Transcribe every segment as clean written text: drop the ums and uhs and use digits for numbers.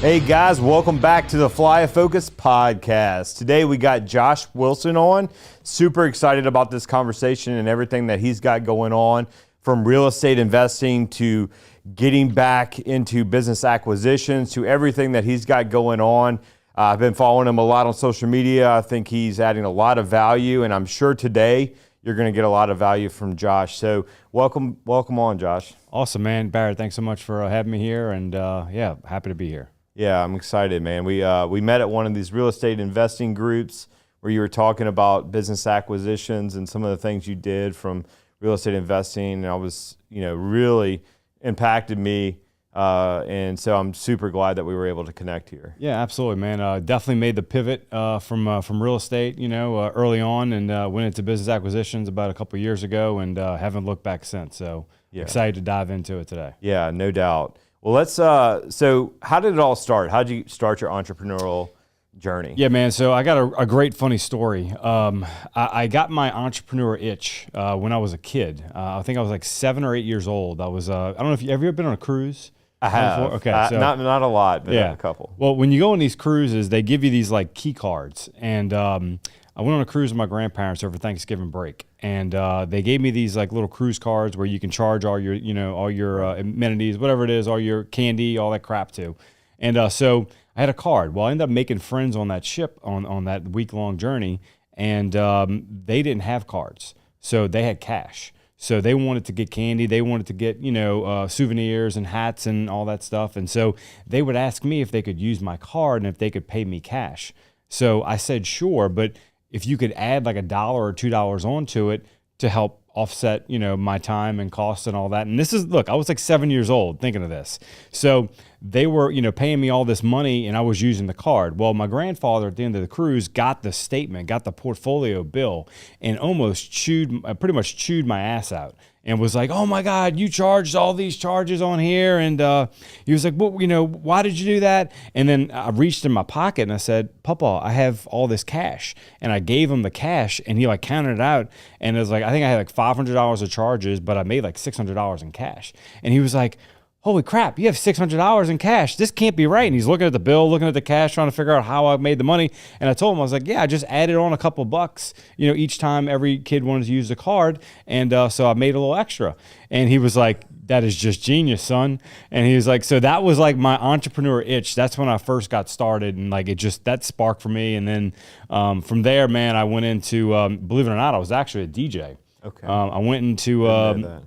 Hey guys, welcome back to the Falaya Focus Podcast. Today we got Josh Wilson on. Super excited about this conversation and everything that he's got going on, from real estate investing to getting back into business acquisitions to everything that he's got going on. I've been following him a lot on social media. I think he's adding a lot of value, and I'm sure today you're going to get a lot of value from Josh. So welcome on, Josh. Awesome, man. Barrett, thanks so much for having me here, and yeah, happy to be here. Yeah, I'm excited, man. We met at one of these real estate investing groups where you were talking about business acquisitions and some of the things you did from real estate investing, and I was, really impacted me, and so I'm super glad that we were able to connect here. Yeah, absolutely, man. Definitely made the pivot from real estate, early on, and went into business acquisitions about a couple of years ago, and haven't looked back since. So excited to dive into it today. Yeah, no doubt. Well, let's. So, how did it all start? How did you start your entrepreneurial journey? Yeah, man. So I got a great funny story. I got my entrepreneur itch when I was a kid. I think I was like 7 or 8 years old. I was. I don't know if you ever been on a cruise. I have. Okay, so not a lot, but a couple. Well, when you go on these cruises, they give you these like key cards, and I went on a cruise with my grandparents over Thanksgiving break, and they gave me these like little cruise cards where you can charge all your, all your amenities, whatever it is, all your candy, all that crap too. And so I had a card. Well, I ended up making friends on that ship on that week-long journey, and they didn't have cards, so they had cash. So they wanted to get candy, they wanted to get, souvenirs and hats and all that stuff. And so they would ask me if they could use my card and if they could pay me cash. So I said, sure, but if you could add like $1 or $2 onto it to help offset, my time and costs and all that. And look, I was like 7 years old thinking of this. So they were, paying me all this money and I was using the card. Well, my grandfather at the end of the cruise got the statement, got the portfolio bill, and pretty much chewed my ass out. And was like, oh my God, you charged all these charges on here. And he was like, well, why did you do that? And then I reached in my pocket and I said, Papa, I have all this cash. And I gave him the cash and he like counted it out. And it was like, I think I had like $500 of charges, but I made like $600 in cash. And he was like, holy crap, you have $600 in cash. This can't be right. And he's looking at the bill, looking at the cash, trying to figure out how I made the money. And I told him, I was like, yeah, I just added on a couple bucks, each time every kid wanted to use the card. And so I made a little extra. And he was like, that is just genius, son. And he was like, so that was like my entrepreneur itch. That's when I first got started. And like, that sparked for me. And then from there, man, I went into, believe it or not, I was actually a DJ. Okay. I went into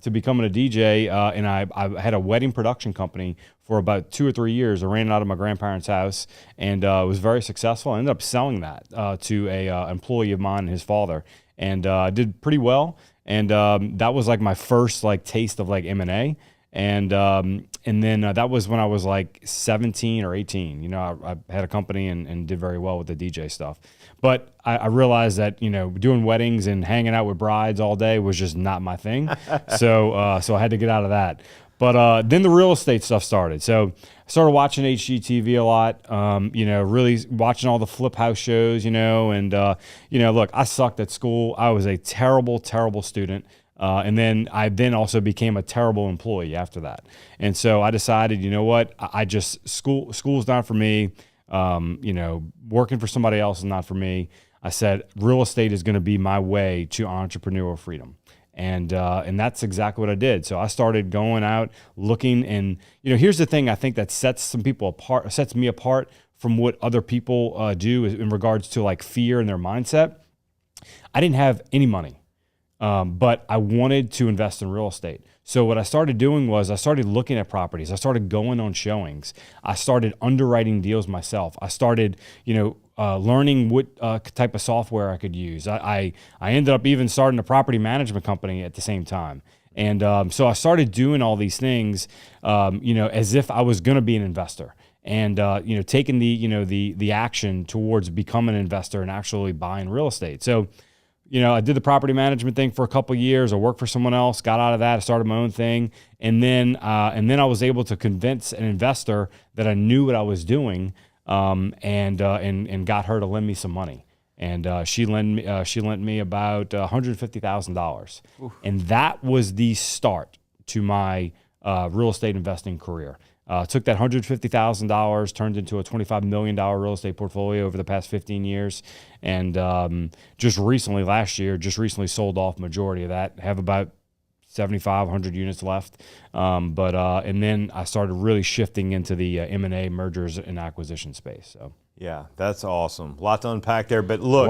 to becoming a DJ, and I had a wedding production company for about 2 or 3 years. I ran it out of my grandparents' house, and was very successful. I ended up selling that to a employee of mine and his father, and I did pretty well. And that was like my first like taste of like M&A. And then that was when I was like 17 or 18. I had a company and did very well with the DJ stuff. But I realized that, doing weddings and hanging out with brides all day was just not my thing. So I had to get out of that. But then the real estate stuff started. So I started watching HGTV a lot, really watching all the flip house shows, and, look, I sucked at school. I was a terrible, terrible student. And then I also became a terrible employee after that. And so I decided, you know what, school's not for me. Working for somebody else is not for me. I said, real estate is going to be my way to entrepreneurial freedom. And that's exactly what I did. So I started going out looking, and, here's the thing I think that sets me apart from what other people do in regards to like fear and their mindset. I didn't have any money. But I wanted to invest in real estate. So what I started doing was I started looking at properties. I started going on showings. I started underwriting deals myself. I started, learning what type of software I could use. I ended up even starting a property management company at the same time. And so I started doing all these things, as if I was going to be an investor. And taking the action towards becoming an investor and actually buying real estate. So I did the property management thing for a couple of years. I worked for someone else, got out of that, I started my own thing, and then I was able to convince an investor that I knew what I was doing, and got her to lend me some money. And she lent me about $150,000, and that was the start to my real estate investing career. Took that $150,000, turned into a $25 million real estate portfolio over the past 15 years. And just recently, last year, sold off majority of that. Have about 7,500 units left. And then I started really shifting into the M&A, mergers and acquisition space. So. Yeah, that's awesome. A lot to unpack there. But look,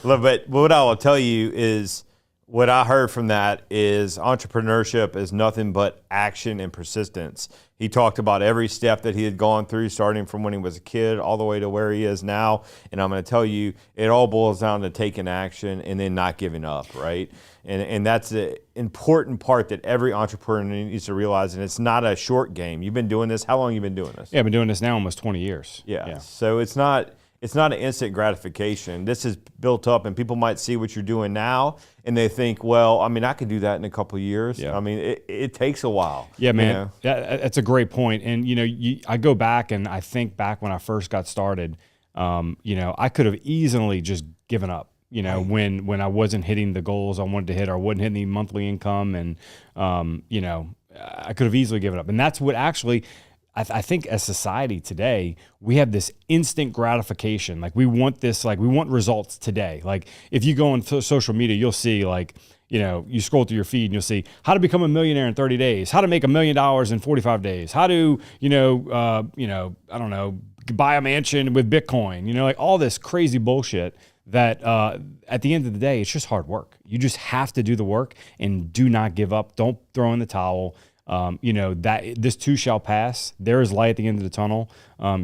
but what I will tell you is, what I heard from that is entrepreneurship is nothing but action and persistence. He talked about every step that he had gone through, starting from when he was a kid all the way to where he is now. And I'm going to tell you, it all boils down to taking action and then not giving up, right? And that's the important part that every entrepreneur needs to realize. And it's not a short game. You've been doing this. How long have you been doing this? Yeah, I've been doing this now almost 20 years. Yeah. So it's not an instant gratification. This is built up, and people might see what you're doing now, and they think, well, I mean, I could do that in a couple of years. Yeah. I mean, it takes a while. Yeah, man. You know? Yeah, that's a great point. And, I go back and I think back when I first got started, I could have easily just given up. When I wasn't hitting the goals I wanted to hit, or wasn't hitting the monthly income, and I could have easily given up. And that's what actually, I think as society today, we have this instant gratification. Like we want results today. Like if you go on social media, you'll see you scroll through your feed and you'll see how to become a millionaire in 30 days, how to make $1 million in 45 days, how to, I don't know, buy a mansion with Bitcoin, like all this crazy bullshit that at the end of the day, it's just hard work. You just have to do the work and do not give up. Don't throw in the towel. That this too shall pass. There is light at the end of the tunnel.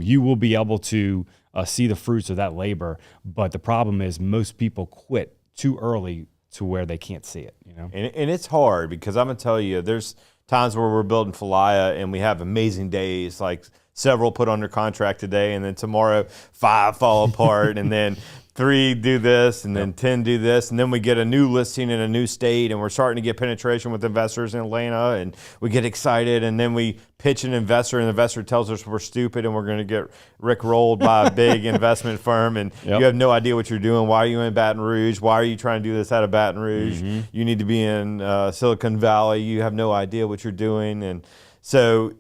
You will be able to see the fruits of that labor. But the problem is most people quit too early to where they can't see it. And it's hard, because I'm gonna tell you, there's times where we're building Falaya and we have amazing days, like several put under contract today, and then tomorrow 5 fall apart, and then 3 do this, and then 10 do this, and then we get a new listing in a new state, and we're starting to get penetration with investors in Atlanta, and we get excited, and then we pitch an investor, and the investor tells us we're stupid and we're going to get rickrolled by a big investment firm, and you have no idea what you're doing. Why are you in Baton Rouge? Why are you trying to do this out of Baton Rouge? Mm-hmm. You need to be in Silicon Valley. You have no idea what you're doing. And so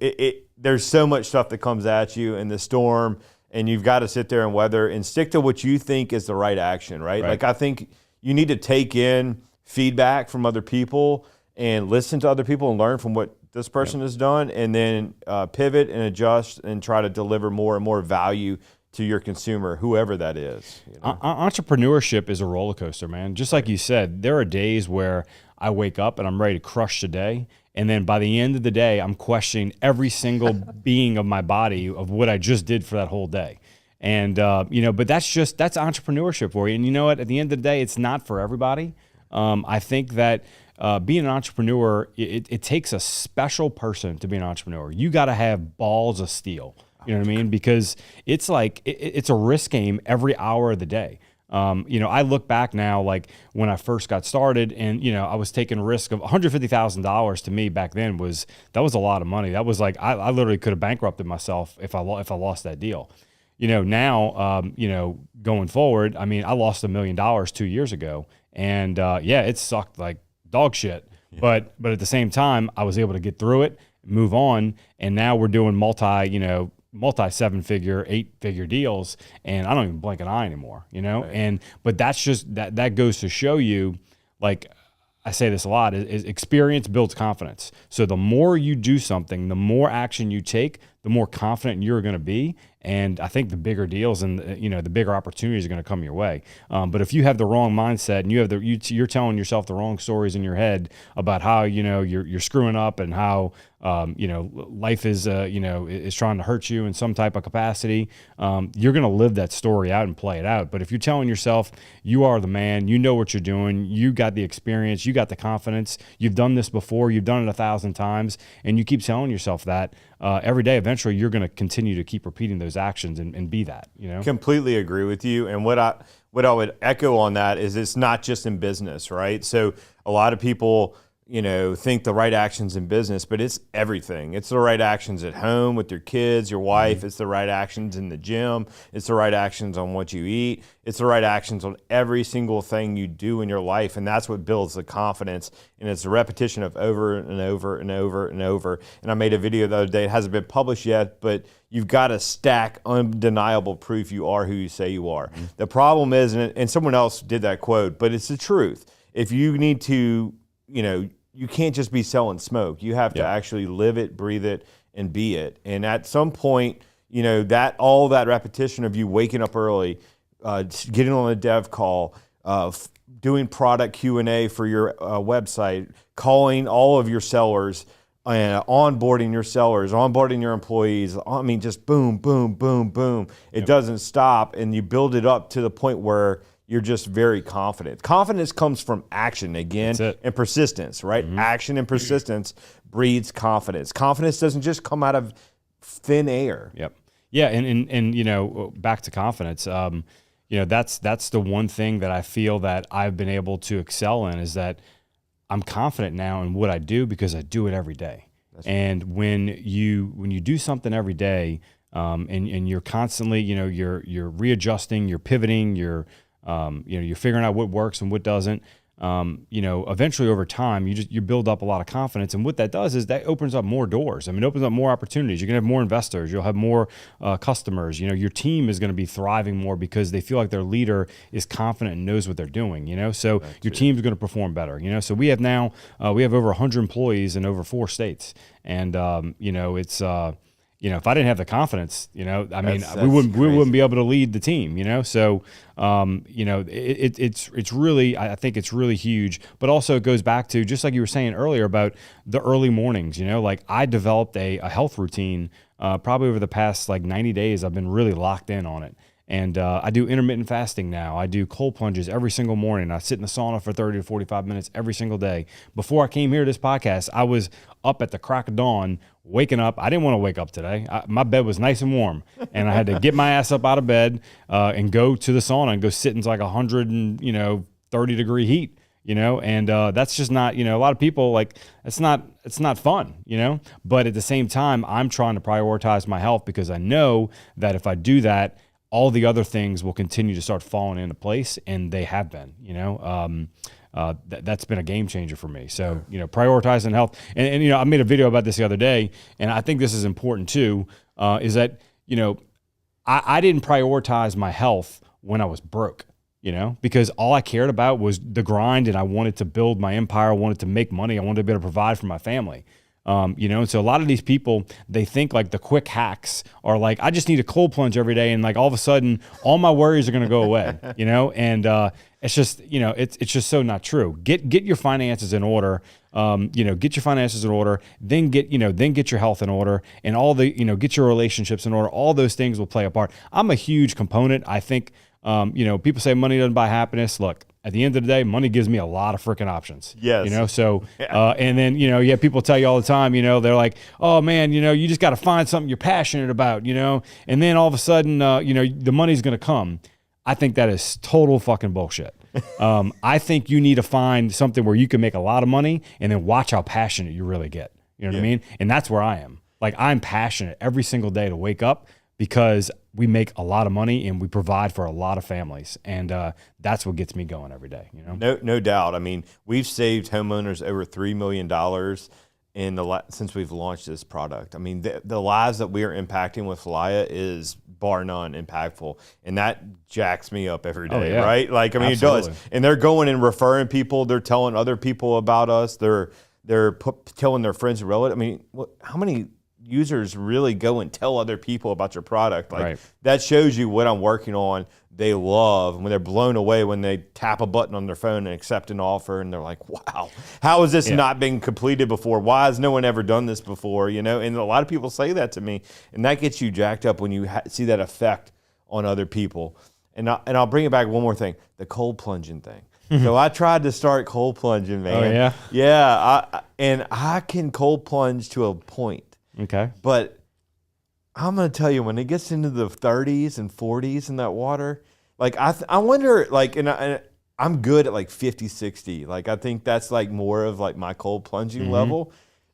there's so much stuff that comes at you in the storm, and you've got to sit there and weather and stick to what you think is the right action, right? Like, I think you need to take in feedback from other people and listen to other people and learn from what this person has done, and then pivot and adjust and try to deliver more and more value to your consumer, whoever that is. Entrepreneurship is a roller coaster, man. Just like you said, there are days where I wake up and I'm ready to crush the day. And then by the end of the day, I'm questioning every single being of my body of what I just did for that whole day. And, but that's entrepreneurship for you. And you know what? At the end of the day, it's not for everybody. I think that being an entrepreneur, it takes a special person to be an entrepreneur. You got to have balls of steel. You know what I mean? Because it's like, it's a risk game every hour of the day. I look back now, like when I first got started, and, I was taking a risk of $150,000 to me back then was a lot of money. That was like, I literally could have bankrupted myself if I lost that deal. Now, going forward, I mean, I lost $1 million 2 years ago, and it sucked like dog shit. Yeah. But at the same time, I was able to get through it, move on, and now we're doing multi 7-figure, 8-figure deals, and I don't even blink an eye anymore, Right. But that's just that goes to show you, like I say this a lot, is experience builds confidence. So the more you do something, the more action you take, the more confident you're going to be. And I think the bigger deals and the bigger opportunities are going to come your way. But if you have the wrong mindset and you're telling yourself the wrong stories in your head about how you're screwing up and how life is is trying to hurt you in some type of capacity, you're going to live that story out and play it out. But if you're telling yourself you are the man, you know what you're doing, you got the experience, you got the confidence, you've done this before, you've done it 1,000 times, and you keep telling yourself that every day, eventually you're going to continue to keep repeating those actions and be that. Completely agree with you. And what I would echo on that is it's not just in business, right? So a lot of people, think the right actions in business, but it's everything. It's the right actions at home with your kids, your wife. It's the right actions in the gym. It's the right actions on what you eat. It's the right actions on every single thing you do in your life. And that's what builds the confidence. And it's a repetition of over and over and over and over. And I made a video the other day. It hasn't been published yet, but you've got to stack undeniable proof you are who you say you are. The problem is, and someone else did that quote, but it's the truth. If you need to, you can't just be selling smoke. You have to actually live it, breathe it, and be it. And at some point, that all that repetition of you waking up early, getting on a dev call, doing product Q&A for your website, calling all of your sellers, onboarding your sellers, onboarding your employees. I mean, just boom, boom, boom, boom. It doesn't stop, and you build it up to the point where you're just very confident. Confidence comes from action again and persistence, right? Action and persistence breeds confidence. Confidence doesn't just come out of thin air. Yep. Yeah, and back to confidence. That's the one thing that I feel that I've been able to excel in, is that I'm confident now in what I do because I do it every day. And when you do something every day, and you're constantly, you're readjusting, you're pivoting, you're figuring out what works and what doesn't. Eventually over time, you build up a lot of confidence, and what that does is that opens up more doors. I mean, it opens up more opportunities. You're gonna have more investors. You'll have more customers. Your team is gonna be thriving more because they feel like their leader is confident and knows what they're doing. So your team's gonna perform better. So we have now we have over 100 employees in over 4 states, and it's. If I didn't have the confidence, we wouldn't be able to lead the team, So, it's really, I think it's really huge, but also it goes back to, just like you were saying earlier about the early mornings, like I developed a health routine, probably over the past 90 days. I've been really locked in on it. And I do intermittent fasting now. I do cold plunges every single morning. I sit in the sauna for 30 to 45 minutes every single day. Before I came here to this podcast, I was up at the crack of dawn, waking up. I didn't want to wake up today. My bed was nice and warm, and I had to get my ass up out of bed and go to the sauna and go sit in 130-degree heat. And that's just not, a lot of people it's not fun, but at the same time, I'm trying to prioritize my health because I know that if I do that, all the other things will continue to start falling into place, and they have been, that's been a game changer for me. So, prioritizing health, and I made a video about this the other day, and I think this is important too, is that, I didn't prioritize my health when I was broke, because all I cared about was the grind, and I wanted to build my empire. I wanted to make money. I wanted to be able to provide for my family. And so a lot of these people, they think the quick hacks are I just need a cold plunge every day. And all of a sudden all my worries are going to go away, and, it's just, it's just so not true. Get your finances in order, get your finances in order, then get your health in order, and all the, get your relationships in order. All those things will play a part. I'm a huge component. I think, people say money doesn't buy happiness. Look, at the end of the day, money gives me a lot of freaking options. Yes. So, and then, people tell you all the time, they're like, oh man, you just got to find something you're passionate about, and then all of a sudden, the money's going to come. I think that is total fucking bullshit. I think you need to find something where you can make a lot of money and then watch how passionate you really get. You know what I mean? And that's where I am. I'm passionate every single day to wake up, because we make a lot of money and we provide for a lot of families. And that's what gets me going every day. No doubt. I mean, we've saved homeowners over $3 million since we've launched this product. I mean, the lives that we are impacting with Falaya is bar none impactful. And that jacks me up every day, right? Absolutely. It does. And they're going and referring people. They're telling other people about us. They're telling their friends and relatives. I mean, how many users really go and tell other people about your product? That shows you what I'm working on. They love when they're blown away when they tap a button on their phone and accept an offer, and they're like, wow, how has this not been completed before? Why has no one ever done this before? And a lot of people say that to me, and that gets you jacked up when you see that effect on other people. And I'll bring it back one more thing, the cold plunging thing. So I tried to start cold plunging, man. Oh, yeah? Yeah, I can cold plunge to a point. Okay. But I'm going to tell you, when it gets into the 30s and 40s in that water, I wonder, and I'm good at like 50, 60. Like I think that's like more of like my cold plunging level.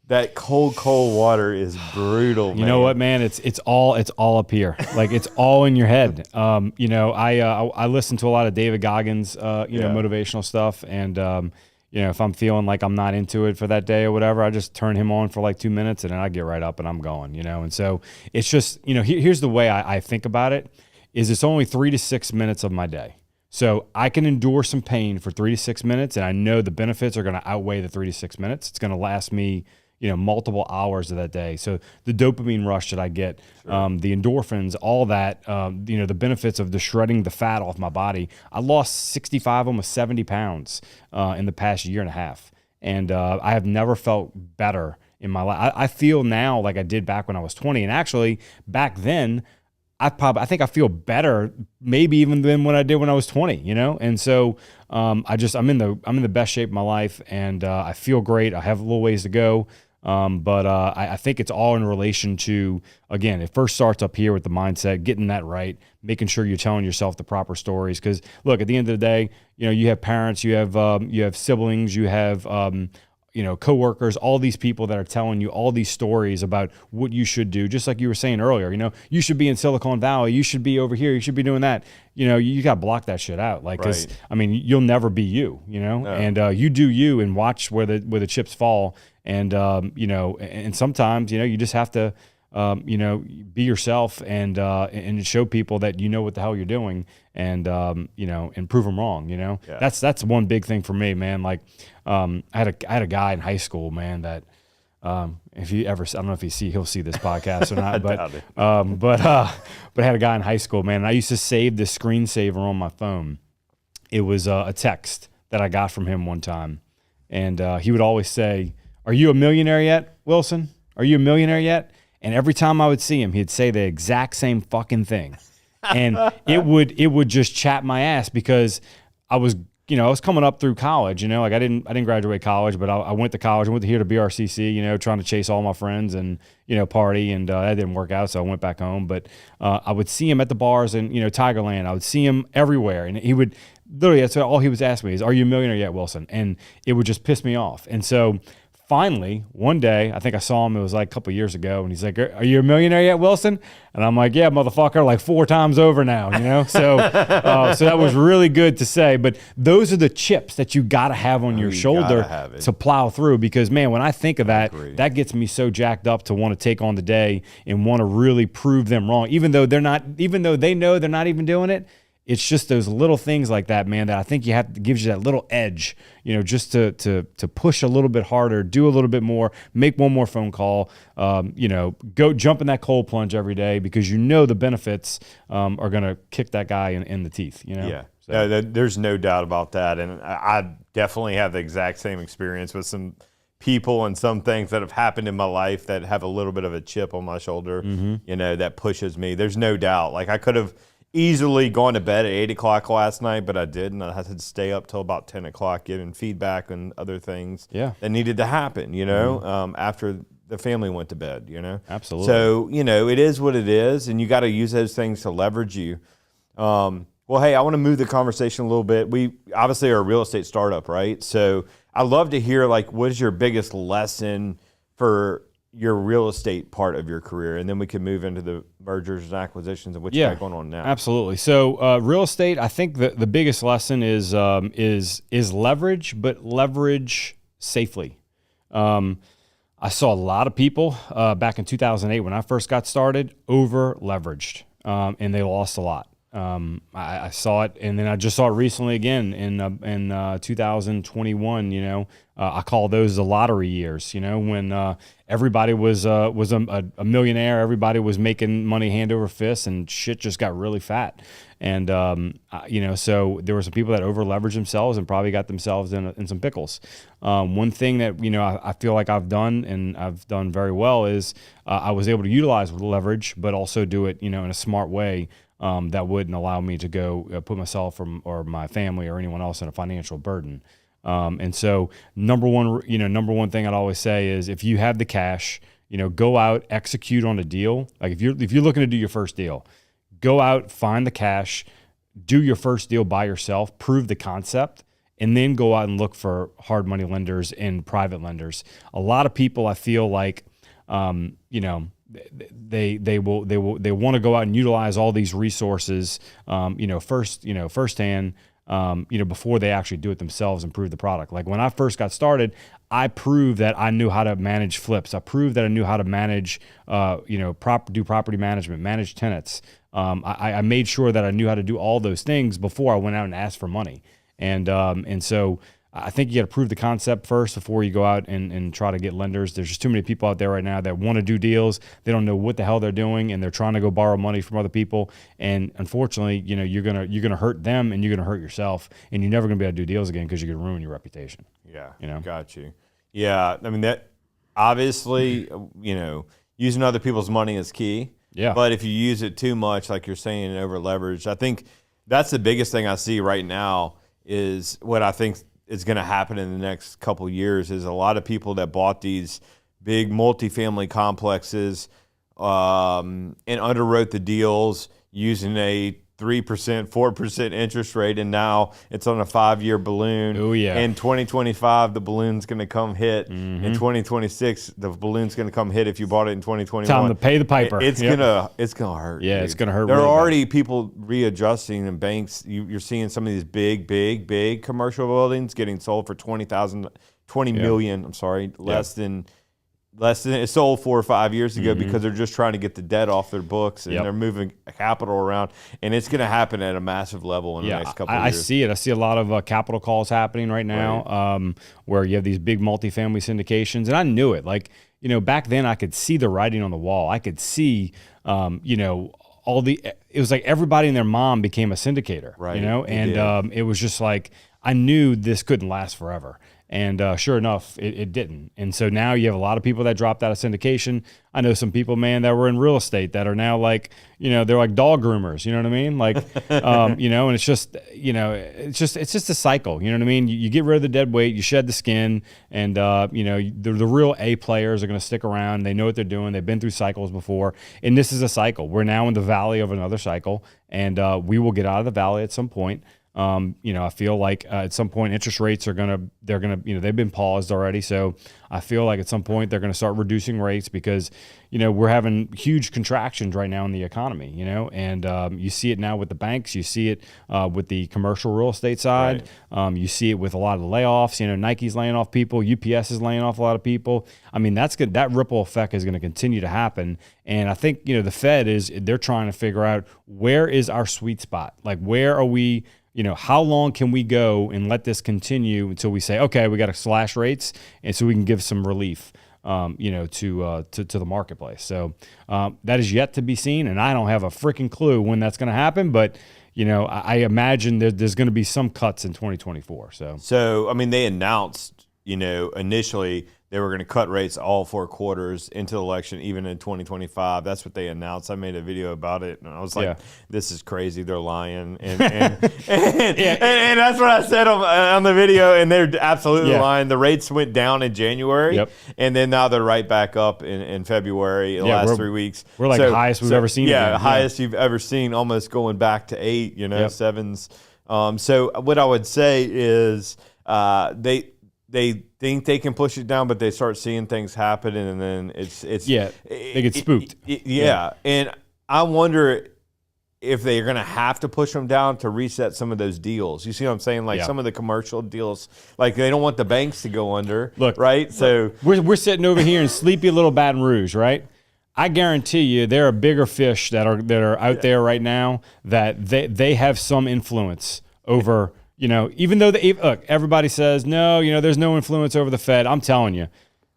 That cold water is brutal, man. You know what, man? It's all up here. Like it's all in your head. You know, I listen to a lot of David Goggins, you know, motivational stuff, and you know, if I'm feeling like I'm not into it for that day or whatever, I just turn him on for like 2 minutes, and then I get right up and I'm going. You know, and so it's just, you know, here's the way I think about it: is it's only 3 to 6 minutes of my day. So I can endure some pain for 3 to 6 minutes, and I know the benefits are going to outweigh the 3 to 6 minutes. It's going to last me, you know, multiple hours of that day. So the dopamine rush that I get, the endorphins, all that, you know, the benefits of the shredding the fat off my body. I lost 65, almost 70 pounds in the past year and a half. And I have never felt better in my life. I feel now like I did back when I was 20. And actually back then, I think I feel better maybe even than what I did when I was 20, you know? And so I'm in the best shape of my life, and I feel great. I have a little ways to go. But I think it's all in relation to, again, it first starts up here with the mindset, getting that right, making sure you're telling yourself the proper stories. Because look, at the end of the day, you know, you have parents, you have siblings, you have you know, coworkers, all these people that are telling you all these stories about what you should do. Just like you were saying earlier, you know, you should be in Silicon Valley, you should be over here, you should be doing that. You know, you got to block that shit out. Like, cause I mean, you'll never be you, you know, and you do you and watch where the chips fall. And, you know, and sometimes, you know, you just have to, you know, be yourself and show people that you know what the hell you're doing, and, you know, and prove them wrong, you know. That's one big thing for me, man. Like, I had a guy in high school, man, that, if you ever, I don't know if he'll see this podcast or not, but I had a guy in high school, man, and I used to save the screensaver on my phone. It was a text that I got from him one time, and he would always say, "Are you a millionaire yet, Wilson? Are you a millionaire yet?" And every time I would see him, he'd say the exact same fucking thing. And it would just chap my ass, because I was coming up through college, you know, like I didn't graduate college, but I went to college. I went here to BRCC, you know, trying to chase all my friends and, you know, party, and that didn't work out. So I went back home, but I would see him at the bars and, you know, Tigerland. I would see him everywhere, and he would literally, that's all he was asking me is, "Are you a millionaire yet, Wilson?" And it would just piss me off. And so finally, one day, I think I saw him, it was like a couple of years ago, and he's like, "Are you a millionaire yet, Wilson?" And I'm like, "Yeah, motherfucker, like 4 times over now," you know? So so that was really good to say. But those are the chips that you got to have on your shoulder to plow through, because, man, when I think of that, that gets me so jacked up to want to take on the day and want to really prove them wrong, even though they know they're not even doing it. It's just those little things like that, man, that I think gives you that little edge, you know, just to push a little bit harder, do a little bit more, make one more phone call, you know, go jump in that cold plunge every day, because you know the benefits are going to kick that guy in the teeth, you know? Yeah. So. There's no doubt about that. And I definitely have the exact same experience with some people and some things that have happened in my life that have a little bit of a chip on my shoulder, you know, that pushes me. There's no doubt. Like, I could have easily gone to bed at 8 o'clock last night, but I didn't. I had to stay up till about 10 o'clock giving feedback and other things that needed to happen, you know, after the family went to bed, you know. Absolutely. So, you know, it is what it is, and you got to use those things to leverage you. Well, hey, I want to move the conversation a little bit. We obviously are a real estate startup, right? So I'd love to hear, like, what is your biggest lesson for your real estate part of your career, and then we can move into the mergers and acquisitions and what you got going on now. Absolutely. So real estate, I think the biggest lesson is leverage, but leverage safely. I saw a lot of people back in 2008 when I first got started over leveraged, and they lost a lot. I saw it, and then I just saw it recently again in 2021. You know, I call those the lottery years. You know, when everybody was a millionaire, everybody was making money hand over fist, and shit just got really fat. And you know, so there were some people that over leveraged themselves and probably got themselves in some pickles. One thing that, you know, I feel like I've done, and I've done very well, is I was able to utilize leverage, but also do it, you know, in a smart way. That wouldn't allow me to go put myself or my family or anyone else in a financial burden. And so number one thing I'd always say is, if you have the cash, you know, go out, execute on a deal. Like if you're looking to do your first deal, go out, find the cash, do your first deal by yourself, prove the concept, and then go out and look for hard money lenders and private lenders. A lot of people, I feel like, you know, they want to go out and utilize all these resources, firsthand, before they actually do it themselves and prove the product. Like when I first got started, I proved that I knew how to manage flips. I proved that I knew how to manage, do property management, manage tenants. I made sure that I knew how to do all those things before I went out and asked for money. And so I think you got to prove the concept first before you go out and try to get lenders. There's just too many people out there right now that want to do deals. They don't know what the hell they're doing, and they're trying to go borrow money from other people. And unfortunately, you know, you're gonna hurt them, and you're gonna hurt yourself, and you're never gonna be able to do deals again because you're gonna ruin your reputation. Yeah, you know, got you. Yeah, I mean that obviously, you know, using other people's money is key. Yeah, but if you use it too much, like you're saying, and over leveraged, I think that's the biggest thing I see right now is what I think is going to happen in the next couple of years is a lot of people that bought these big multifamily complexes and underwrote the deals using a 3%, 4% interest rate, and now it's on a 5-year balloon. Oh, yeah. In 2025, the balloon's going to come hit. In 2026, the balloon's going to come hit if you bought it in 2021. Time to pay the piper. It's gonna hurt. Yeah, dude. it's gonna hurt. There really are bad. already people readjusting in banks. You're seeing some of these big commercial buildings getting sold for $20 million. I'm sorry, less than it sold 4 or 5 years ago because they're just trying to get the debt off their books and they're moving capital around, and it's going to happen at a massive level in the next couple of years. I see it. I see a lot of capital calls happening right now, where you have these big multifamily syndications, and I knew it. Like, you know, back then I could see the writing on the wall. I could see, it was like everybody and their mom became a syndicator, right? You know, and it was just like I knew this couldn't last forever. And sure enough, it didn't. And so now you have a lot of people that dropped out of syndication. I know some people, man, that were in real estate that are now like, you know, they're like dog groomers. You know what I mean? Like, and it's just, it's just a cycle. You know what I mean? You get rid of the dead weight, you shed the skin, and the real A players are going to stick around. They know what they're doing. They've been through cycles before, and this is a cycle. We're now in the valley of another cycle, and we will get out of the valley at some point. I feel like at some point interest rates they've been paused already. So I feel like at some point they're going to start reducing rates because, we're having huge contractions right now in the economy, and you see it now with the banks, you see it with the commercial real estate side. Right. You see it with a lot of the layoffs, Nike's laying off people, UPS is laying off a lot of people. I mean, that's good. That ripple effect is going to continue to happen. And I think, the Fed they're trying to figure out where is our sweet spot? Like, where are we? How long can we go and let this continue until we say, okay, we got to slash rates, and so we can give some relief, to the marketplace. So that is yet to be seen, and I don't have a freaking clue when that's going to happen. But I imagine there's going to be some cuts in 2024. So I mean, they announced, initially they were going to cut rates all 4 quarters into the election, even in 2025. That's what they announced. I made a video about it, and I was like, this is crazy. They're lying. And that's what I said on the video, and they're absolutely lying. The rates went down in January, and then now they're right back up in February, the last 3 weeks. We're like the highest we've ever seen. Yeah, highest you've ever seen, almost going back to 8, 7s. So what I would say is they think they can push it down, but they start seeing things happen, and then they get spooked. And I wonder if they're going to have to push them down to reset some of those deals. You see what I'm saying? Like some of the commercial deals, like they don't want the banks to go under. Look, right? So we're sitting over here in sleepy little Baton Rouge, right? I guarantee you there are bigger fish that are out there right now that they have some influence over. Even though look, everybody says, no, there's no influence over the Fed. I'm telling you,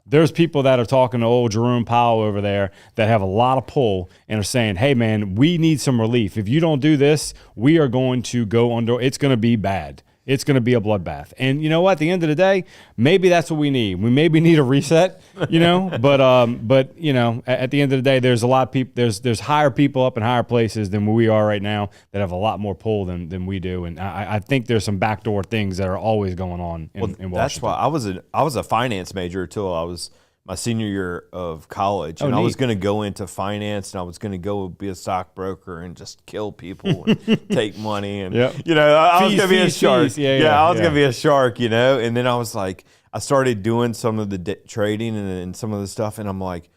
there's people that are talking to old Jerome Powell over there that have a lot of pull and are saying, hey, man, we need some relief. If you don't do this, we are going to go under. It's going to be bad. It's going to be a bloodbath. And you know what? At the end of the day, maybe that's what we need. We maybe need a reset, but at the end of the day, there's a lot of people, there's higher people up in higher places than where we are right now that have a lot more pull than we do. And I think there's some backdoor things that are always going on in Washington. That's why I was a finance major until I was my senior year of college, and I was going to go into finance, and I was going to go be a stockbroker and just kill people and take money, and I was going to be a shark. I was going to be a shark, And then I was like, I started doing some of the trading and some of the stuff, and I'm like,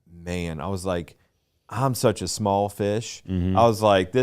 man, I'm such a small fish. I was like,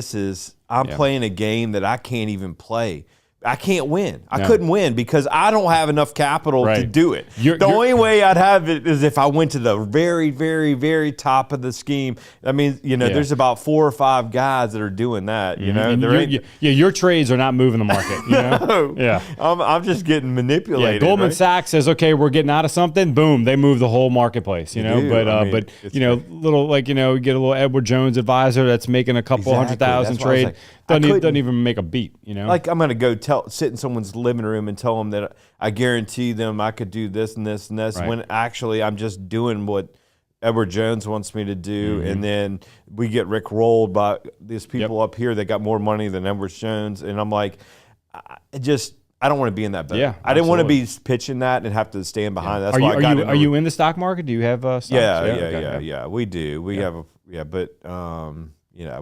I'm playing a game that I can't even play. I can't win. I couldn't win because I don't have enough capital to do it. The only way I'd have it is if I went to the very, very, very top of the scheme. I mean, there's about 4 or 5 guys that are doing that. Your trades are not moving the market. No. I'm just getting manipulated. Goldman Sachs says, okay, we're getting out of something. Boom, they move the whole marketplace. But little you get a little Edward Jones advisor that's making a couple 100,000 trade. Doesn't even make a beat. Like I'm gonna go sit in someone's living room and tell them that I guarantee them I could do this and this and this, when actually I'm just doing what Edward Jones wants me to do, and then we get rickrolled by these people up here that got more money than Edward Jones, and I'm like, I don't want to be in that boat. Yeah, I didn't want to be pitching that and have to stand behind. That's why I got Are you in the stock market? Do you have stocks? Yeah. We do. We have but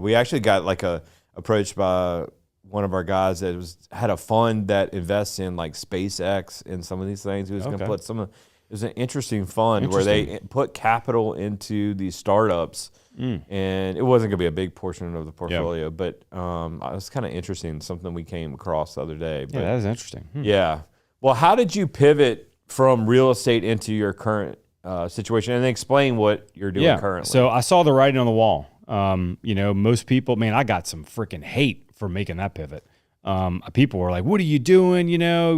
we actually got approached by one of our guys that had a fund that invests in like SpaceX and some of these things. He was going to put it was an interesting fund where they put capital into these startups, and it wasn't going to be a big portion of the portfolio, but it was kind of interesting, something we came across the other day. But, that is interesting. Yeah. Well, how did you pivot from real estate into your current situation, and explain what you're doing currently? So I saw the writing on the wall. Most people, man, I got some freaking hate for making that pivot. People were like, what are you doing?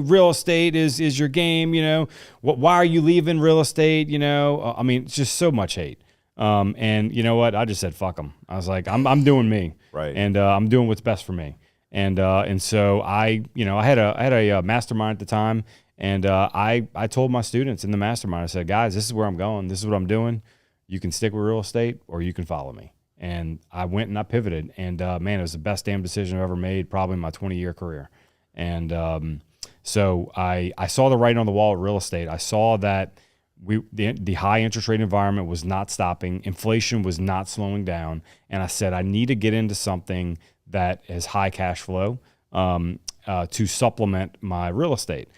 Real estate is your game. Why are you leaving real estate? It's just so much hate. And you know what? I just said, fuck them. I was like, I'm doing me. Right. And, I'm doing what's best for me. And so I had a mastermind at the time, and, I told my students in the mastermind, I said, guys, this is where I'm going. This is what I'm doing. You can stick with real estate or you can follow me. And I went and I pivoted, and man, it was the best damn decision I've ever made, probably in my 20-year career. And so I saw the writing on the wall at real estate. I saw that the high interest rate environment was not stopping, inflation was not slowing down, and I said I need to get into something that has high cash flow to supplement my real estate.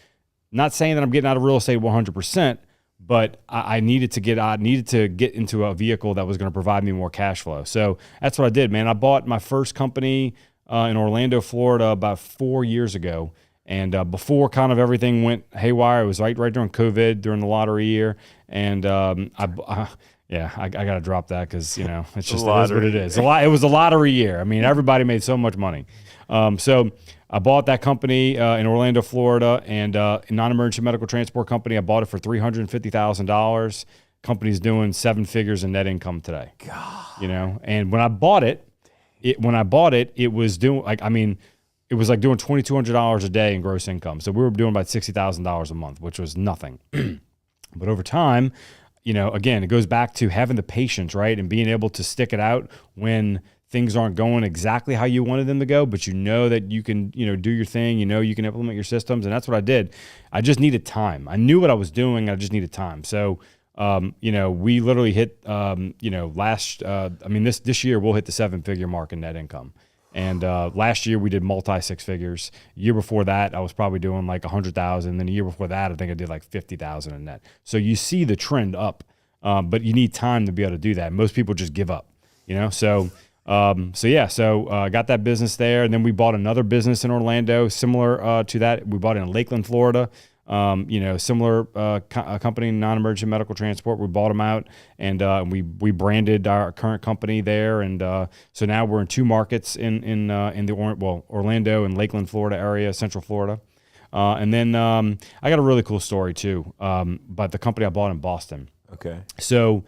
Not saying that I'm getting out of real estate 100%. But I needed to get into a vehicle that was going to provide me more cash flow. So that's what I did, man. I bought my first company in Orlando, Florida, about 4 years ago. And before kind of everything went haywire, it was right during COVID, during the lottery year. And I got to drop that because it's just it is what it is. It was a lottery year. I mean, everybody made so much money. So I bought that company in Orlando, Florida, and a non-emergency medical transport company. I bought it for $350,000. Company's doing 7 figures in net income today. God. And when I bought it, it was doing it was like doing $2,200 a day in gross income. So we were doing about $60,000 a month, which was nothing. But over time, again, it goes back to having the patience, right, and being able to stick it out when things aren't going exactly how you wanted them to go, but that you can, do your thing, you can implement your systems. And that's what I did. I just needed time. I knew what I was doing. I just needed time. So, we literally hit, this year we'll hit the 7-figure mark in net income. And last year we did multi 6 figures. Year before that, I was probably doing like 100,000. Then the year before that, I think I did like 50,000 in net. So you see the trend up, but you need time to be able to do that. Most people just give up, So I got that business there, and then we bought another business in Orlando, similar to that. We bought it in Lakeland, Florida. Similar company, non-emergency medical transport. We bought them out, and we branded our current company there, and so now we're in 2 markets in the Orlando and Lakeland, Florida area, Central Florida. And then I got a really cool story too, about the company I bought in Boston. Okay. So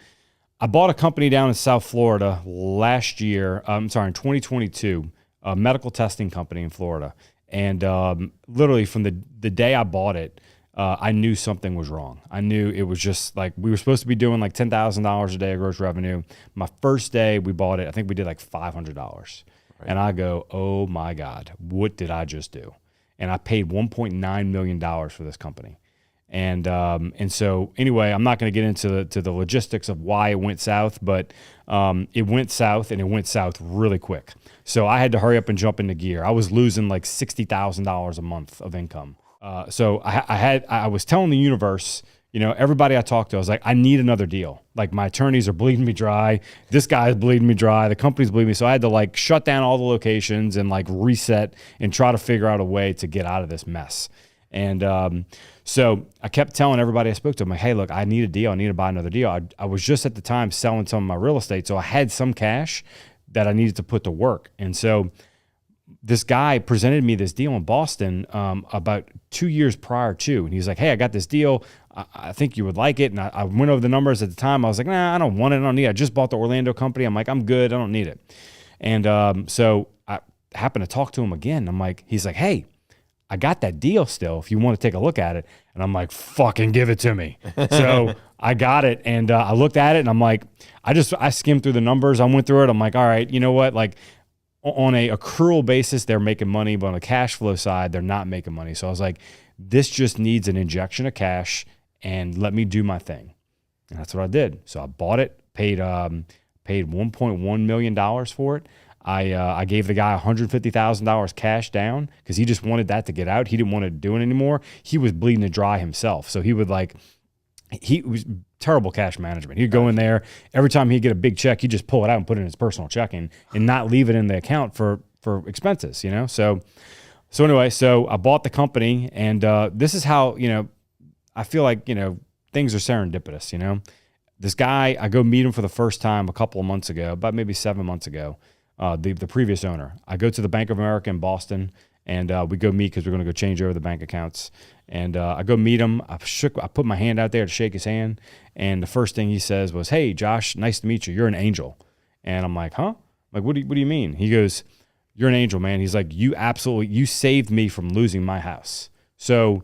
I bought a company down in South Florida last year. In 2022, a medical testing company in Florida. And literally from the day I bought it, I knew something was wrong. I knew it was just like we were supposed to be doing like $10,000 a day of gross revenue. My first day we bought it, I think we did like $500. Right. And I go, oh my God, what did I just do? And I paid $1.9 million for this company. And so anyway, I'm not going to get into the logistics of why it went south, but it went south, and it went south really quick. So I had to hurry up and jump into gear. I was losing like $60,000 a month of income. So I was telling the universe, everybody I talked to, I was like, I need another deal. Like, my attorneys are bleeding me dry. This guy's bleeding me dry. The company's bleeding me. So I had to like shut down all the locations and like reset and try to figure out a way to get out of this mess. And so I kept telling everybody I spoke to, I'm like, hey, look, I need a deal. I need to buy another deal. I was just at the time selling some of my real estate. So I had some cash that I needed to put to work. And so this guy presented me this deal in Boston about 2 years prior to, and he's like, hey, I got this deal. I think you would like it. And I went over the numbers at the time. I was like, nah, I don't want it. I don't need it. I just bought the Orlando company. I'm like, I'm good. I don't need it. And so I happened to talk to him again. I'm like, he's like, hey, I got that deal still if you want to take a look at it. And I'm like, fucking give it to me. So I got it, and I looked at it, and I'm like, I skimmed through the numbers. I went through it. I'm like, all right, you know what? Like, on a accrual basis, they're making money, but on the cash flow side, they're not making money. So I was like, this just needs an injection of cash, and let me do my thing. And that's what I did. So I bought it, paid $1.1 million for it. I gave the guy $150,000 cash down because he just wanted that to get out. He didn't want to do it anymore. He was bleeding to dry himself. So he was terrible cash management. He'd go in there, every time he'd get a big check, he'd just pull it out and put it in his personal checking and not leave it in the account for expenses, So anyway, so I bought the company, and this is how, I feel like, things are serendipitous, This guy, I go meet him for the first time a couple of months ago, about maybe 7 months ago. The previous owner. I go to the Bank of America in Boston, and we go meet because we're going to go change over the bank accounts. And I go meet him. I put my hand out there to shake his hand, and the first thing he says was, "Hey, Josh, nice to meet you. You're an angel." And I'm like, "Huh?" I'm like, what do you mean? He goes, "You're an angel, man." He's like, you saved me from losing my house." So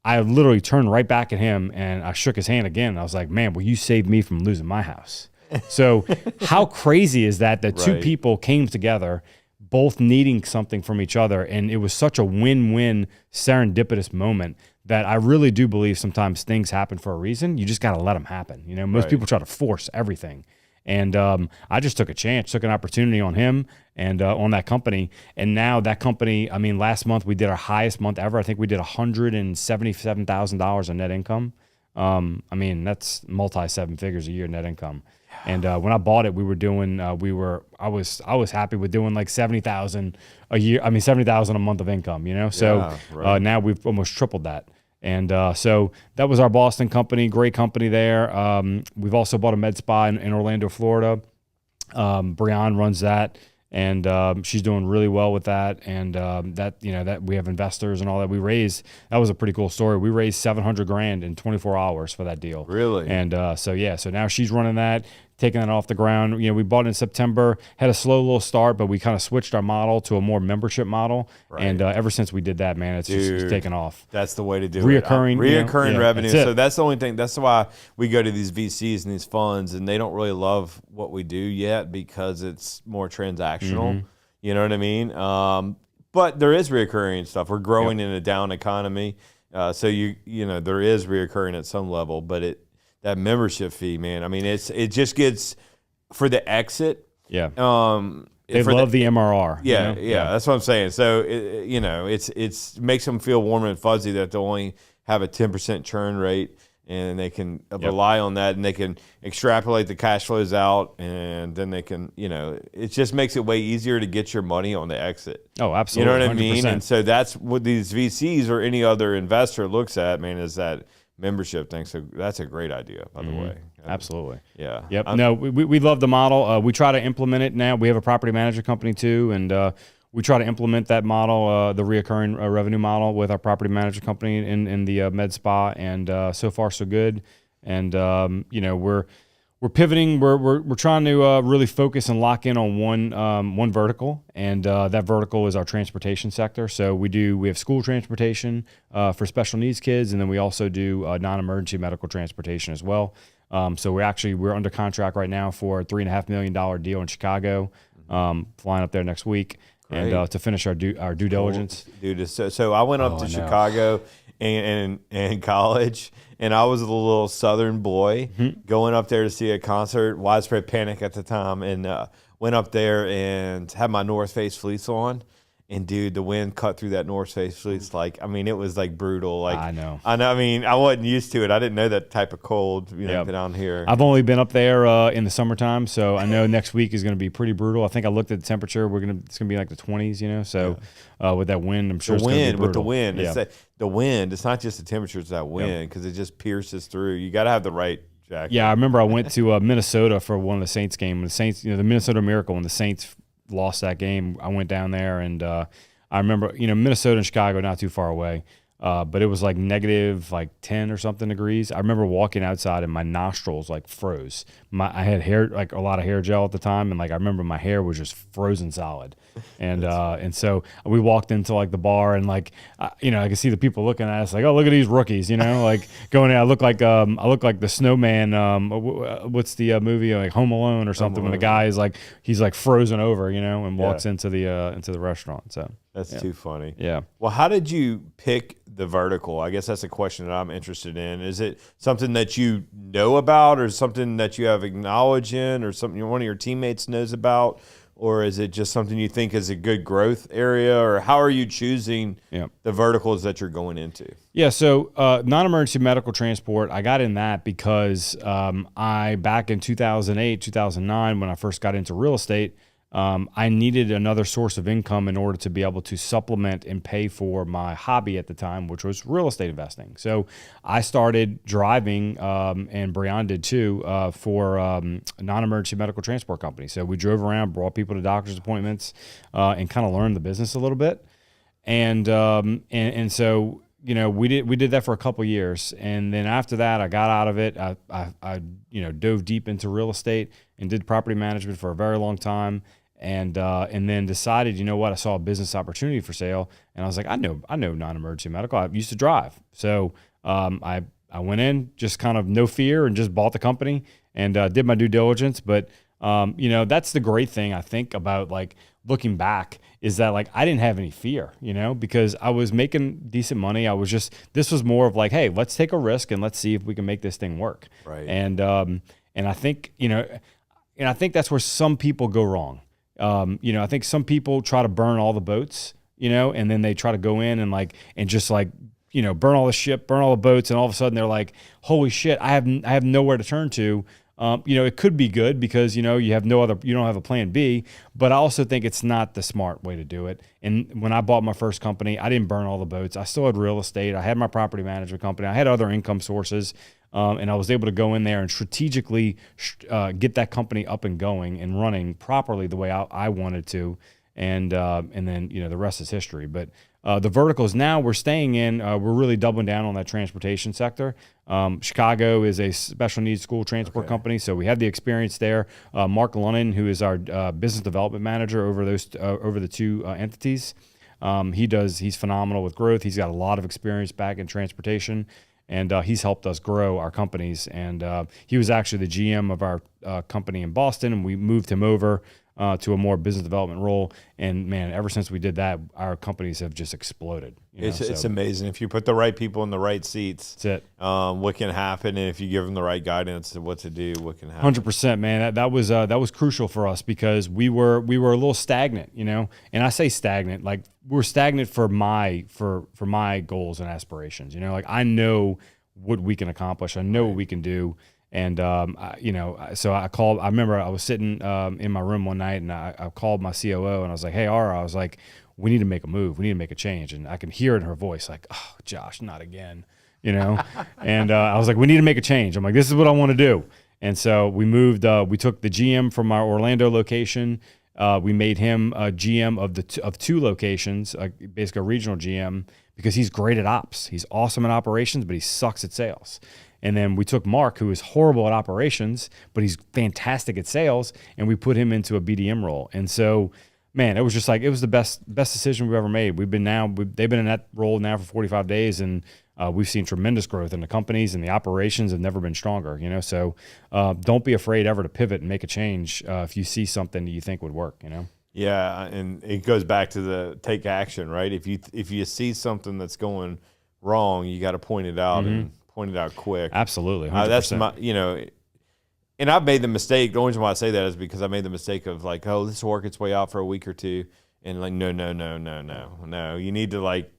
I literally turned right back at him, and I shook his hand again. I was like, "Man, well, you saved me from losing my house." So how crazy is that two people came together, both needing something from each other, and it was such a win-win serendipitous moment that I really do believe sometimes things happen for a reason. You just got to let them happen. Most people try to force everything. And I just took a chance, took an opportunity on him and on that company. And now that company, last month we did our highest month ever. I think we did $177,000 in net income. That's multi 7 figures a year net income. And when I bought it, we were doing, I was happy with doing like 70,000 a year. 70,000 a month of income, So now we've almost tripled that. And so that was our Boston company, great company there. We've also bought a med spa in Orlando, Florida. Brianne runs that, and she's doing really well with that. And that we have investors and all that. That was a pretty cool story. We raised $700,000 in 24 hours for that deal. Really? And so now she's running that, taking that off the ground. We bought it in September, had a slow little start, but we kind of switched our model to a more membership model. Right. And ever since we did that, man, it's just taken off. That's the way to do Reoccurring, it. Reoccurring revenue. So that's the only thing. That's why we go to these VCs and these funds, and they don't really love what we do yet because it's more transactional. Mm-hmm. You know what I mean? But there is reoccurring stuff. We're growing in a down economy. So there is reoccurring at some level, but that membership fee, man. It just gets for the exit. Yeah. They love the MRR. Yeah, that's what I'm saying. So it's makes them feel warm and fuzzy that they only have a 10% churn rate, and they can rely on that, and they can extrapolate the cash flows out, and then they can, it just makes it way easier to get your money on the exit. Oh, absolutely. You know what 100%. I mean? And so that's what these VCs or any other investor looks at, man, is that membership thing. So that's a great idea, by the way. Absolutely. Yeah. Yep. We love the model. We try to implement it now. We have a property management company too, and we try to implement that model, the reoccurring revenue model, with our property management company in the med spa, and so far so good. And we're pivoting. We're trying to really focus and lock in on one vertical, and that vertical is our transportation sector. So we have school transportation for special needs kids, and then we also do non-emergency medical transportation as well. So we're under contract right now for a $3.5 million deal in Chicago. Flying up there next week. Great. And to finish our due diligence. Dude, so I went up to Chicago, in college, and I was a little Southern boy going up there to see a concert. Widespread Panic at the time, and went up there and had my North Face fleece on. And dude, the wind cut through that North Face fleece. It was like brutal. Like I know. I mean, I wasn't used to it. I didn't know that type of cold, down here. I've only been up there in the summertime, so I know next week is going to be pretty brutal. I think I looked at the temperature. It's going to be like the 20s, So with that wind, I'm sure it's going to be brutal. With the wind, the wind. It's not just the temperature; it's that wind because it just pierces through. You got to have the right jacket. Yeah, I remember I went to Minnesota for one of the Saints games. The Saints, the Minnesota Miracle, when the Saints lost that game, I went down there, and I remember, Minnesota and Chicago not too far away, but it was like negative 10 or something degrees. I remember walking outside and my nostrils froze. I had hair, a lot of hair gel at the time, and I remember my hair was just frozen solid. And so we walked into the bar, and I could see the people looking at us oh, look at these rookies, going in. I look like the snowman. What's the movie, Home Alone or something, when the guy is he's frozen over, and walks into the restaurant. So that's too funny. Yeah. Well, how did you pick the vertical? I guess that's a question that I'm interested in. Is it something that you know about, or something that you have knowledge in, or something one of your teammates knows about? Or is it just something you think is a good growth area? Or how are you choosing the verticals that you're going into? Yeah, so non-emergency medical transport, I got in that because back in 2008, 2009, when I first got into real estate, I needed another source of income in order to be able to supplement and pay for my hobby at the time, which was real estate investing. So I started driving, and Brian did too, for a non-emergency medical transport company. So we drove around, brought people to doctor's appointments, and kind of learned the business a little bit. And so we did that for a couple of years, and then after that, I got out of it. I dove deep into real estate and did property management for a very long time. And then decided, I saw a business opportunity for sale, and I was like, I know non-emergency medical. I used to drive, so I went in just kind of no fear and just bought the company and did my due diligence. But that's the great thing I think about looking back is that I didn't have any fear, because I was making decent money. This was more of hey, let's take a risk and let's see if we can make this thing work. Right. And I think I think that's where some people go wrong. I think some people try to burn all the boats, and then they try to go in and just burn all the ship, burn all the boats, and all of a sudden they're like, holy shit, I have nowhere to turn to. It could be good because, you don't have a plan B, but I also think it's not the smart way to do it. And when I bought my first company, I didn't burn all the boats. I still had real estate. I had my property management company. I had other income sources. And I was able to go in there and strategically get that company up and going and running properly the way I wanted to. And then, the rest is history. But the verticals now we're staying in, we're really doubling down on that transportation sector. Chicago is a special needs school transport company, so we have the experience there. Mark Lunnan, who is our business development manager over the two entities, he's phenomenal with growth. He's got a lot of experience back in transportation, and he's helped us grow our companies. And he was actually the GM of our company in Boston, and we moved him over to a more business development role. And man, ever since we did that, our companies have just exploded. It's amazing. If you put the right people in the right seats, that's it. What can happen, and if you give them the right guidance of what to do, what can happen. 100%, man. That was crucial for us because we were a little stagnant, and I say stagnant, we're stagnant for my goals and aspirations. I know what we can accomplish. I know what we can do. And, so I remember I was sitting in my room one night, and I called my COO, and I was like, hey, Ara, I was like, we need to make a move. We need to make a change. And I can hear it in her voice, oh, Josh, not again, And I was like, we need to make a change. I'm like, this is what I want to do. And so we moved, we took the GM from our Orlando location. We made him a GM of two locations, basically a regional GM, because he's great at ops. He's awesome at operations, but he sucks at sales. And then we took Mark, who is horrible at operations, but he's fantastic at sales, and we put him into a BDM role. And so, man, it was just it was the best decision we've ever made. They've been in that role now for 45 days, and we've seen tremendous growth in the companies, and the operations have never been stronger. So don't be afraid ever to pivot and make a change if you see something that you think would work. Yeah, and it goes back to the take action, right? If you see something that's going wrong, you got to point it out and point it out quick. Absolutely. 100%. That's my, and I've made the mistake. The only reason why I say that is because I made the mistake of like, oh, this will work its way out for a week or two. And like, no. You need to like.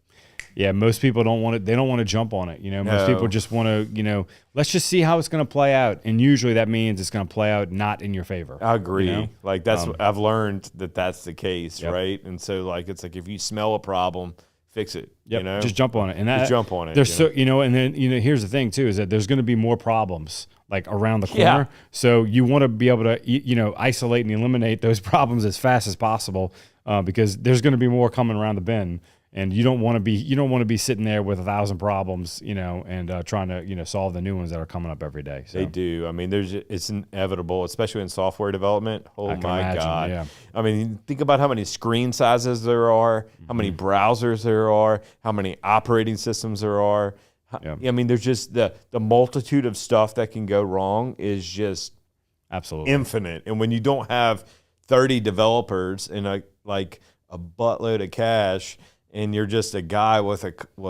Yeah, most people don't want it. They don't want to jump on it. Most people just want to, let's just see how it's going to play out. And usually that means it's going to play out not in your favor. I agree. Like that's I've learned that's the case, right? And so like it's like if you smell a problem, fix it. Yep. Just jump on it. And just jump on it. There's and then here's the thing too is that there's going to be more problems like around the corner. Yeah. So you want to be able to isolate and eliminate those problems as fast as possible because there's going to be more coming around the bend. And you don't want to be sitting there with 1,000 problems, and trying to solve the new ones that are coming up every day. So. They do. I mean, it's inevitable, especially in software development. Oh my imagine, God! Yeah. I mean, think about how many screen sizes there are, how many browsers there are, how many operating systems there are. Yeah. I mean, there's just the multitude of stuff that can go wrong is just absolutely infinite. And when you don't have 30 developers and a buttload of cash. And you're just a guy with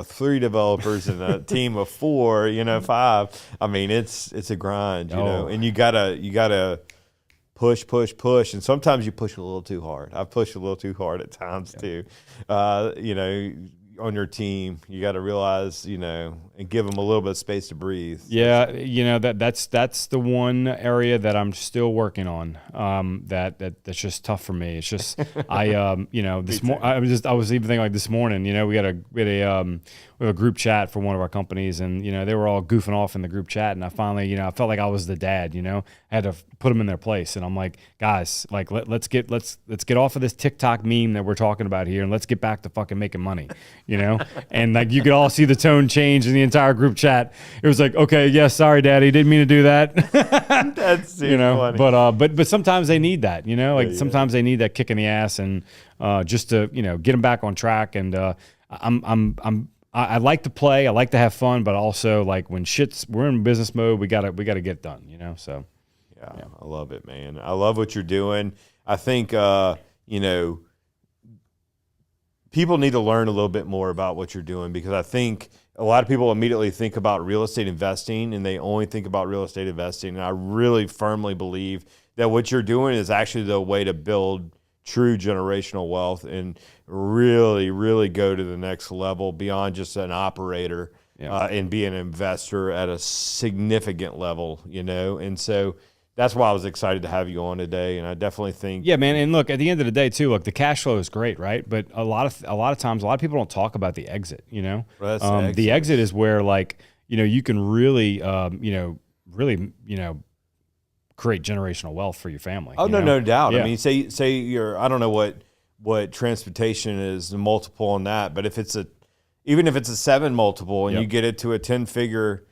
3 developers and a team of 4, 5. I mean, it's a grind, and you gotta push, and sometimes you push a little too hard. I've pushed a little too hard at times too. On your team, you got to realize, and give them a little bit of space to breathe. Yeah, that's the one area that I'm still working on. That's just tough for me. It's just I was even thinking like this morning. We have a group chat for one of our companies, and they were all goofing off in the group chat, and I finally I felt like I was the dad. I had to put them in their place, and I'm like, guys, like let's get off of this TikTok meme that we're talking about here, and let's get back to fucking making money. And like you could all see the tone change in the entire group chat. It was like, okay, yeah, sorry, Daddy, didn't mean to do that. That's funny. But sometimes they need that, sometimes they need that kick in the ass and just to get them back on track. And I like to play, I like to have fun, but also like when we're in business mode, we gotta get it done. So yeah, I love it, man. I love what you're doing. I think people need to learn a little bit more about what you're doing because I think a lot of people immediately think about real estate investing and they only think about real estate investing. And I really firmly believe that what you're doing is actually the way to build true generational wealth and really, really go to the next level beyond just an operator and be an investor at a significant level, And so that's why I was excited to have you on today, and I definitely think. Yeah, man. And look, at the end of the day, too, look, the cash flow is great, right? But a lot of times, a lot of people don't talk about the exit. The exit is where, like, you can really, create generational wealth for your family. Oh, no doubt. Yeah. I mean, say you're, I don't know what transportation is the multiple on that, but even if it's a 7 multiple and you get it to a 10-figure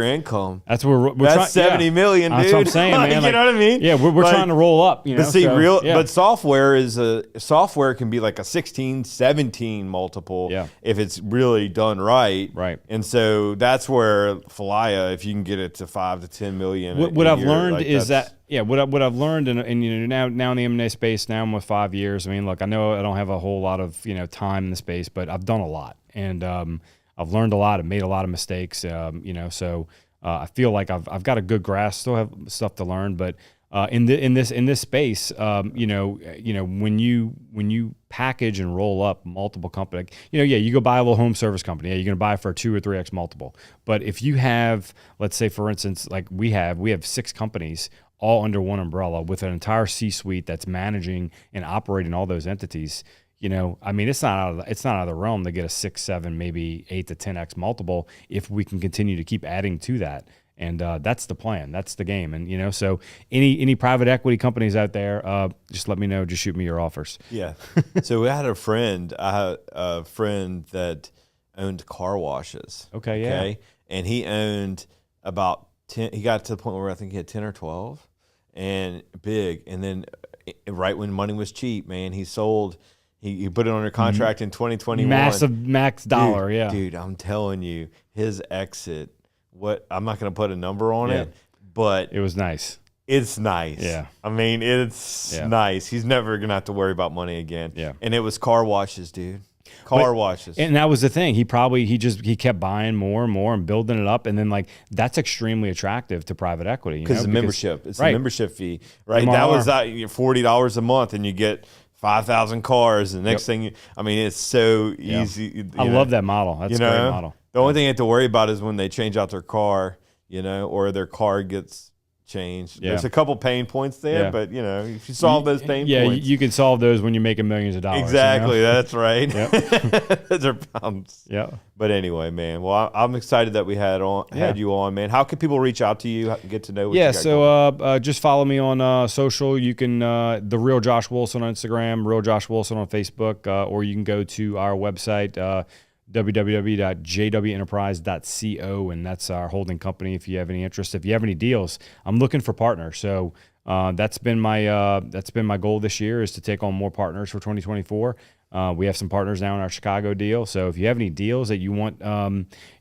income. That's where that's $70 million, dude. That's what I'm saying, man. You know what I mean? Yeah, we're trying to roll up. But software can be like a 16, 17 multiple if it's really done right. Right. And so that's where Falaya, if you can get it to 5 to 10 million. What I've learned is that what I've learned and now in the M&A space, now I'm with 5 years. I mean, look, I know I don't have a whole lot of time in the space, but I've done a lot. And I've learned a lot. I've made a lot of mistakes, So I feel like I've got a good grasp. Still have stuff to learn, but in this space, when you package and roll up multiple companies, you go buy a little home service company. Yeah, you're going to buy it for a 2 or 3x multiple. But if you have, let's say, for instance, like we have 6 companies all under one umbrella with an entire C-suite that's managing and operating all those entities. I mean, it's not out of the realm to get a 6, 7, maybe 8 to 10x multiple if we can continue to keep adding to that. And that's the plan. That's the game. And so any private equity companies out there, just let me know. Just shoot me your offers. Yeah. So I had a friend that owned car washes. Okay. Yeah. And he owned about 10. He got to the point where I think he had 10 or 12, and big. And then right when money was cheap, man, he sold. He put it under contract in 2021. Massive max dollar, Dude, I'm telling you, his exit, I'm not going to put a number on it, but it was nice. It's nice. Yeah. I mean, it's nice. He's never going to have to worry about money again. Yeah. And it was car washes, dude. Car washes. And that was the thing. He kept buying more and more and building it up. And then like, that's extremely attractive to private equity. Because the membership. It's right. a membership fee, right? MRR. That was $40 a month and you get 5,000 cars. And the next thing, it's so easy. I love that model. That's a great model. The only thing you have to worry about is when they change out their car, or their car gets changed. There's a couple pain points there, but if you solve those pain points. You can solve those when you're making millions of dollars. Exactly, that's right. Those are problems. Yeah. But anyway, man. Well, I'm excited that we had you on, man. How can people reach out to you, get to know what you got so just follow me on social. You can The Real Josh Wilson on Instagram, Real Josh Wilson on Facebook, or you can go to our website, www.jwenterprise.co, and that's our holding company. If you have any interest, if you have any deals, I'm looking for partners. So that's been my goal this year, is to take on more partners for 2024. We have some partners now in our Chicago deal. So if you have any deals that you want,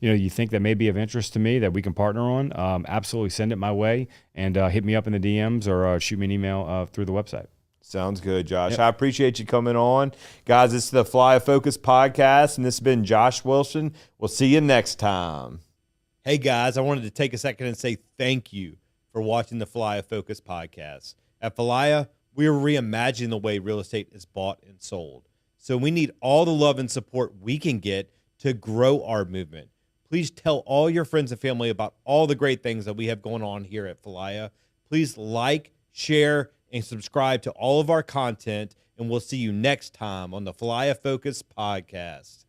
you think that may be of interest to me that we can partner on, absolutely send it my way, and hit me up in the DMs or shoot me an email through the website. Sounds good, Josh. Yep. I appreciate you coming on. Guys, this is the Falaya Focus Podcast, and this has been Josh Wilson. We'll see you next time. Hey, guys, I wanted to take a second and say thank you for watching the Falaya Focus Podcast. At Falaya, we are reimagining the way real estate is bought and sold. So we need all the love and support we can get to grow our movement. Please tell all your friends and family about all the great things that we have going on here at Falaya. Please like, share, and subscribe to all of our content, and we'll see you next time on the Falaya Focus Podcast.